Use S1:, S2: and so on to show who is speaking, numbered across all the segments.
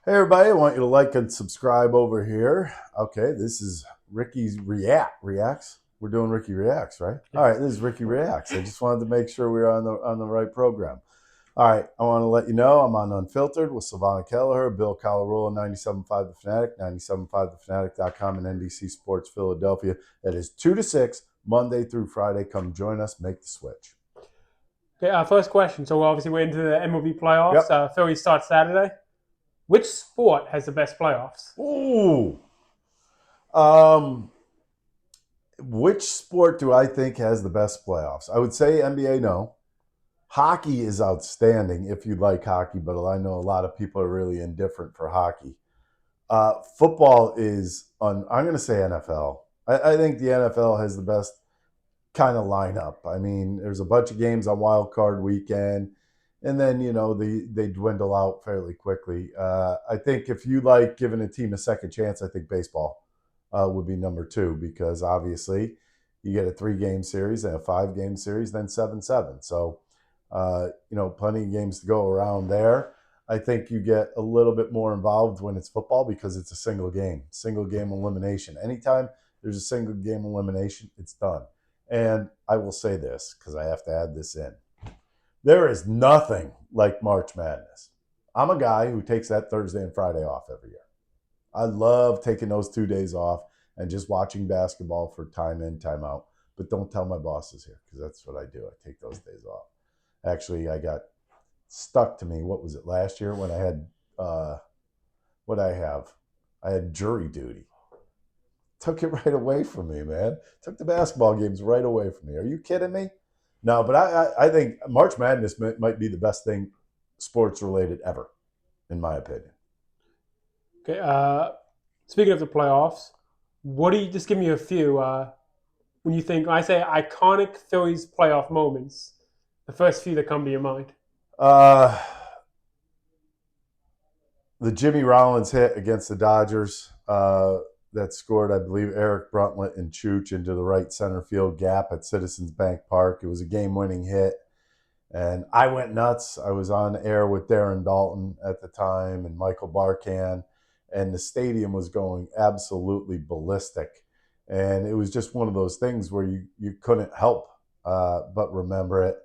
S1: Hey everybody, I want you to like and subscribe over here. Okay, this is Ricky's Reacts. We're doing Ricky Reacts, right? All right, this is Ricky Reacts. I just wanted to make sure we were on the right program. All right, I want to let you know I'm on Unfiltered with Silvana Kelleher, Bill Colarulo, 97.5 The Fanatic, 97.5thefanatic.com, and NBC Sports Philadelphia. That is 2 to 6, Monday through Friday. Come join us, make the switch.
S2: Okay, first question. So obviously we're into the MLB playoffs.
S1: Yep.
S2: Phillies start Saturday. Which sport has the best playoffs?
S1: Ooh. Um, Which sport do I think has the best playoffs? I would say NBA, no. Hockey is outstanding if you like hockey, but I know a lot of people are really indifferent for hockey. Football I'm going to say NFL. I think the NFL has the best kind of lineup. I mean, there's a bunch of games on wild card weekend, and then, they dwindle out fairly quickly. I think if you like giving a team a second chance, I think baseball would be number two because obviously you get a 3 game series and a 5 game series, then 7-7. So, plenty of games to go around there. I think you get a little bit more involved when it's football because it's a single game elimination. Anytime there's a single game elimination, it's done. And I will say this because I have to add this in. There is nothing like March Madness. I'm a guy who takes that Thursday and Friday off every year. I love taking those 2 days off and just watching basketball for time in, time out. But don't tell my bosses here because that's what I do. I take those days off. Actually, I got stuck to me. What was it last year when I had what I have? I had jury duty. Took it right away from me, man. Took the basketball games right away from me. Are you kidding me? No, but I think March Madness might be the best thing sports related ever, in my opinion.
S2: Okay. Speaking of the playoffs, what do you just give me a few? When I say iconic Phillies playoff moments, the first few that come to your mind.
S1: Uh, the Jimmy Rollins hit against the Dodgers that scored, I believe, Eric Bruntlett and Chooch into the right center field gap at Citizens Bank Park. It was a game-winning hit, and I went nuts. I was on air with Darren Dalton at the time and Michael Barkan, and the stadium was going absolutely ballistic. And it was just one of those things where you couldn't help but remember it.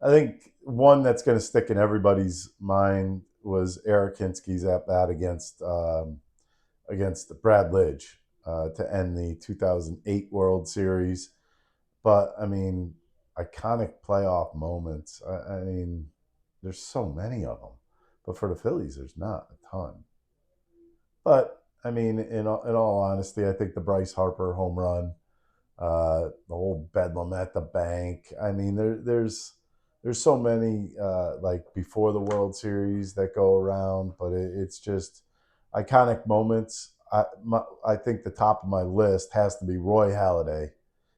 S1: I think one that's going to stick in everybody's mind was Eric Hinsky's at bat against Brad Lidge to end the 2008 World Series. But I mean, iconic playoff moments. I mean, there's so many of them, but for the Phillies, there's not a ton. But I mean, in all honesty, I think the Bryce Harper home run, the whole bedlam at the bank. I mean, there's so many like before the World Series that go around, but it's just iconic moments. I think the top of my list has to be Roy Halladay,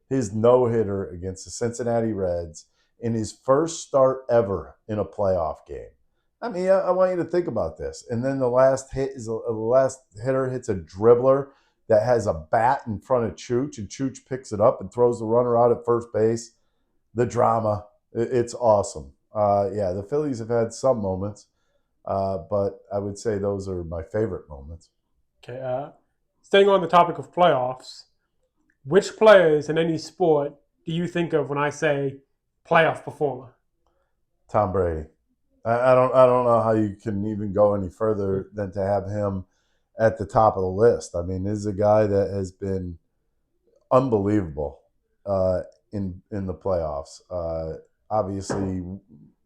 S1: his no hitter against the Cincinnati Reds in his first start ever in a playoff game. I mean, I want you to think about this. And then the last hitter hits a dribbler that has a bat in front of Chooch, and Chooch picks it up and throws the runner out at first base. The drama, it's awesome. Yeah, the Phillies have had some moments, but I would say those are my favorite moments.
S2: Okay. Staying on the topic of playoffs, which players in any sport do you think of when I say playoff performer?
S1: Tom Brady. I don't know how you can even go any further than to have him at the top of the list. I mean, this is a guy that has been unbelievable uh, in the playoffs. Obviously,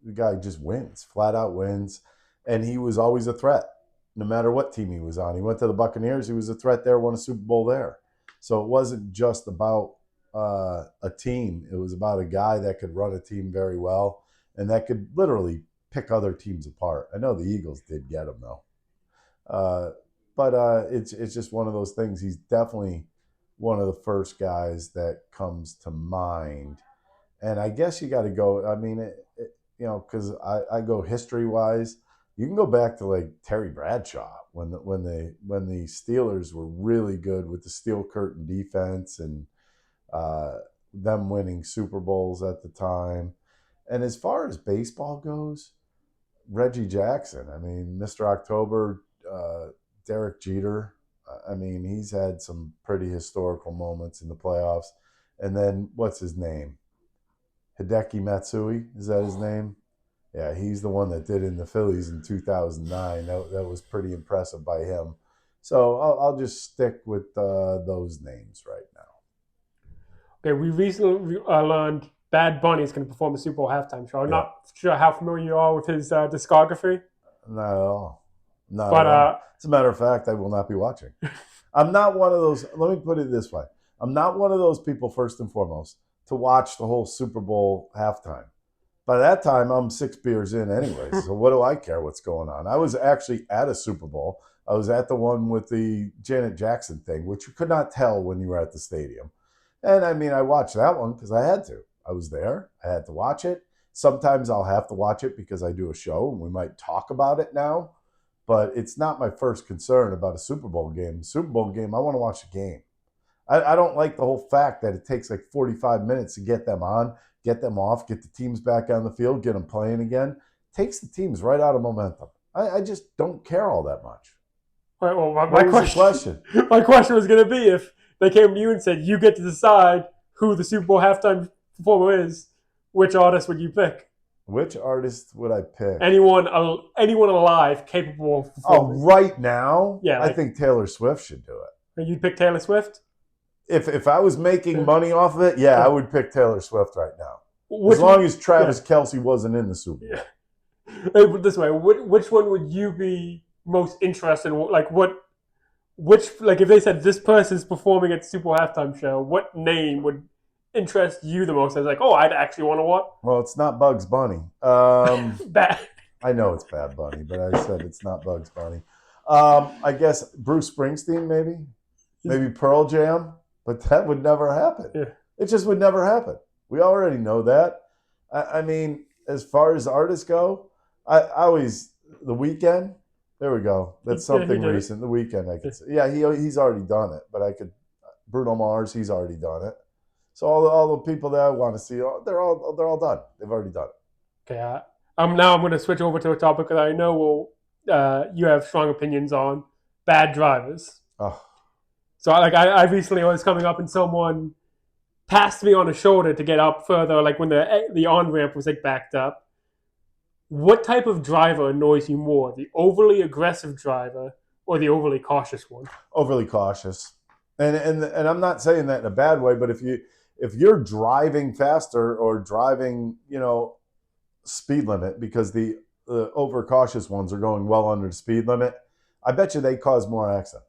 S1: the guy just wins, flat out wins, and he was always a threat, no matter what team he was on. He went to the Buccaneers; he was a threat there, won a Super Bowl there. So it wasn't just about a team; it was about a guy that could run a team very well and that could literally pick other teams apart. I know the Eagles did get him though. Uh, but it's just one of those things. He's definitely one of the first guys that comes to mind. And I guess you got to go. I mean, because I go history wise. You can go back to like Terry Bradshaw when the Steelers were really good with the steel curtain defense and uh, them winning Super Bowls at the time. And as far as baseball goes, Reggie Jackson. I mean, Mr. October, Derek Jeter. I mean, he's had some pretty historical moments in the playoffs. And then what's his name? Hideki Matsui, is that his name? Yeah, he's the one that did in the Phillies in 2009. That was pretty impressive by him. So I'll just stick with those names right now.
S2: Okay, we recently learned Bad Bunny is going to perform the Super Bowl halftime show. I'm
S1: Yeah,
S2: not sure how familiar you are with his discography,
S1: not at all. Not
S2: but
S1: at all. As a matter of fact, I will not be watching. I'm not one of those. Let me put it this way: I'm not one of those people, first and foremost, to watch the whole Super Bowl halftime. By that time, I'm 6 beers in, anyways. So what do I care what's going on? I was actually at a Super Bowl. I was at the one with the Janet Jackson thing, which you could not tell when you were at the stadium. And I mean, I watched that one because I had to. I was there. I had to watch it. Sometimes I'll have to watch it because I do a show and we might talk about it now. But it's not my first concern about a Super Bowl game. Super Bowl game, I want to watch the game. I don't like the whole fact that it takes like 45 minutes to get them on, get them off, get the teams back on the field, get them playing again. Takes the teams right out of momentum. I just don't care all that much.
S2: Right, well,
S1: What was the question?
S2: my question was going to be if they came to you and said you get to decide who the Super Bowl halftime performer is, which artist would you pick?
S1: Which artist would I pick?
S2: Anyone alive capable of performing?
S1: Right now,
S2: Yeah,
S1: I think Taylor Swift should do it.
S2: You'd pick Taylor Swift?
S1: If I was making money off of it, yeah, I would pick Taylor Swift right now.
S2: Which
S1: as long as Travis Kelce wasn't in the Super Bowl.
S2: Yeah. Put it this way, which one would you be most interested in? Like if they said this person's performing at the Super Bowl halftime show, what name would interest you the most? As like, oh, I'd actually want to watch.
S1: Well, it's not Bugs Bunny.
S2: Bad.
S1: I know it's Bad Bunny, but I said it's not Bugs Bunny. I guess Bruce Springsteen, maybe Pearl Jam, but that would never happen.
S2: Yeah.
S1: It just would never happen. We already know that. I mean, as far as artists go, I always The Weeknd. There we go. That's something recent. The Weeknd, I could say. Yeah, he's already done it, but I could. Bruno Mars, he's already done it. So all the people that I want to see, they're all done. They've already done it.
S2: Okay. Now I'm going to switch over to a topic that I know you have strong opinions on: bad drivers.
S1: Oh.
S2: So I recently was coming up and someone passed me on the shoulder to get up further, like when the on ramp was like backed up. What type of driver annoys you more, the overly aggressive driver or the overly cautious one?
S1: Overly cautious, and I'm not saying that in a bad way, but if you're driving faster or driving, speed limit, because the overcautious ones are going well under the speed limit, I bet you they cause more accidents.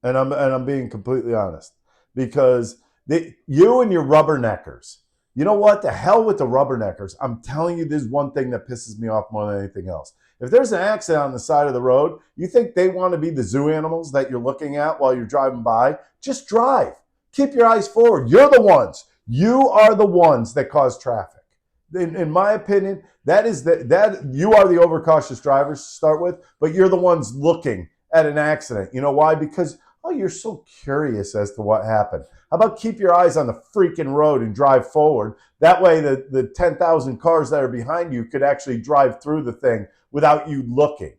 S1: And I'm being completely honest, because you and your rubberneckers. You know what? The hell with the rubberneckers. I'm telling you, there's one thing that pisses me off more than anything else. If there's an accident on the side of the road, you think they want to be the zoo animals that you're looking at while you're driving by? Just drive. Keep your eyes forward. You're the ones. You are the ones that cause traffic. In my opinion, that you are the overcautious drivers to start with, but you're the ones looking at an accident. You know why? Because you're so curious as to what happened. How about keep your eyes on the freaking road and drive forward? That way the 10,000 cars that are behind you could actually drive through the thing without you looking.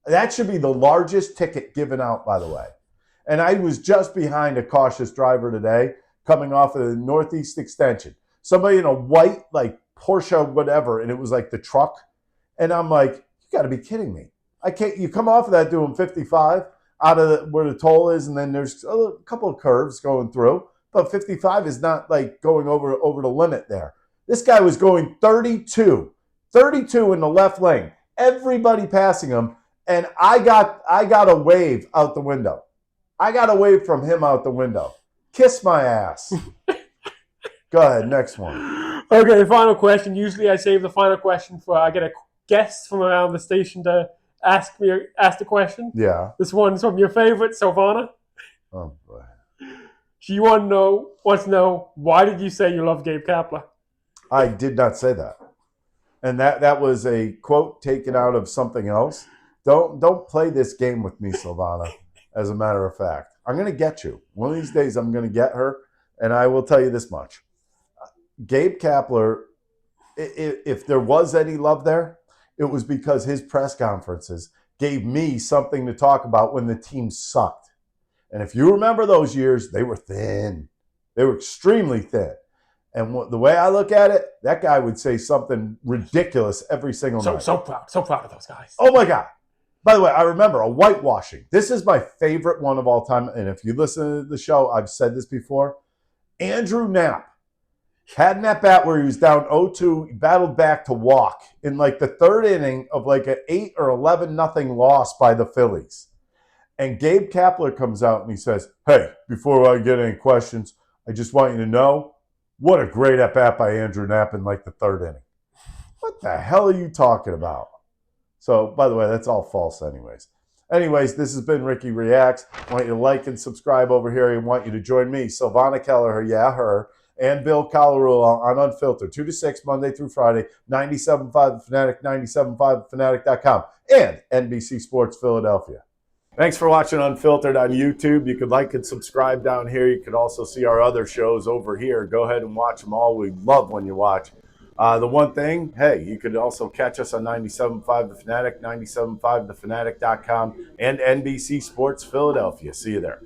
S1: That should be the largest ticket given out, by the way. And I was just behind a cautious driver today coming off of the Northeast Extension. Somebody in a white, like Porsche, whatever, and it was like the truck. And I'm like, you got to be kidding me. I can't. You come off of that doing 55 out of where the toll is, and then there's a couple of curves going through, but 55 is not like going over the limit there. This guy was going 32 in the left lane, everybody passing him, and I got a wave out the window. I got a wave from him out the window. Kiss my ass. Go ahead, next one.
S2: Okay, final question. Usually I save the final question for I get a guest from around the station to ask the question.
S1: Yeah.
S2: This one's from your favorite, Silvana.
S1: Oh boy.
S2: She wants to know, why did you say you love Gabe Kapler?
S1: I did not say that. And that was a quote taken out of something else. Don't play this game with me, Silvana, as a matter of fact. I'm going to get you. One of these days I'm going to get her, and I will tell you this much. Gabe Kapler, if there was any love there, it was because his press conferences gave me something to talk about when the team sucked. And if you remember those years, they were thin. They were extremely thin. And the way I look at it, that guy would say something ridiculous every single night.
S2: So proud of those guys.
S1: Oh my God. By the way, I remember a whitewashing. This is my favorite one of all time. And if you listen to the show, I've said this before. Andrew Knapp had an at-bat where he was down 0-2, he battled back to walk in like the third inning of like an 8 or 11-0 loss by the Phillies. And Gabe Kapler comes out and he says, hey, before I get any questions, I just want you to know what a great at-bat by Andrew Knapp in like the third inning. What the hell are you talking about? So, by the way, that's all false anyways. Anyways, this has been Ricky Reacts. I want you to like and subscribe over here. I want you to join me, Silvana Kelleher, her, and Bill Colarulo on Unfiltered, 2 to 6, Monday through Friday, 97.5 The Fanatic, 97.5thefanatic.com, and NBC Sports Philadelphia. Thanks for watching Unfiltered on YouTube. You could like and subscribe down here. You could also see our other shows over here. Go ahead and watch them all. We love when you watch. The one thing, hey, you could also catch us on 97.5 The Fanatic, 97.5thefanatic.com, and NBC Sports Philadelphia. See you there.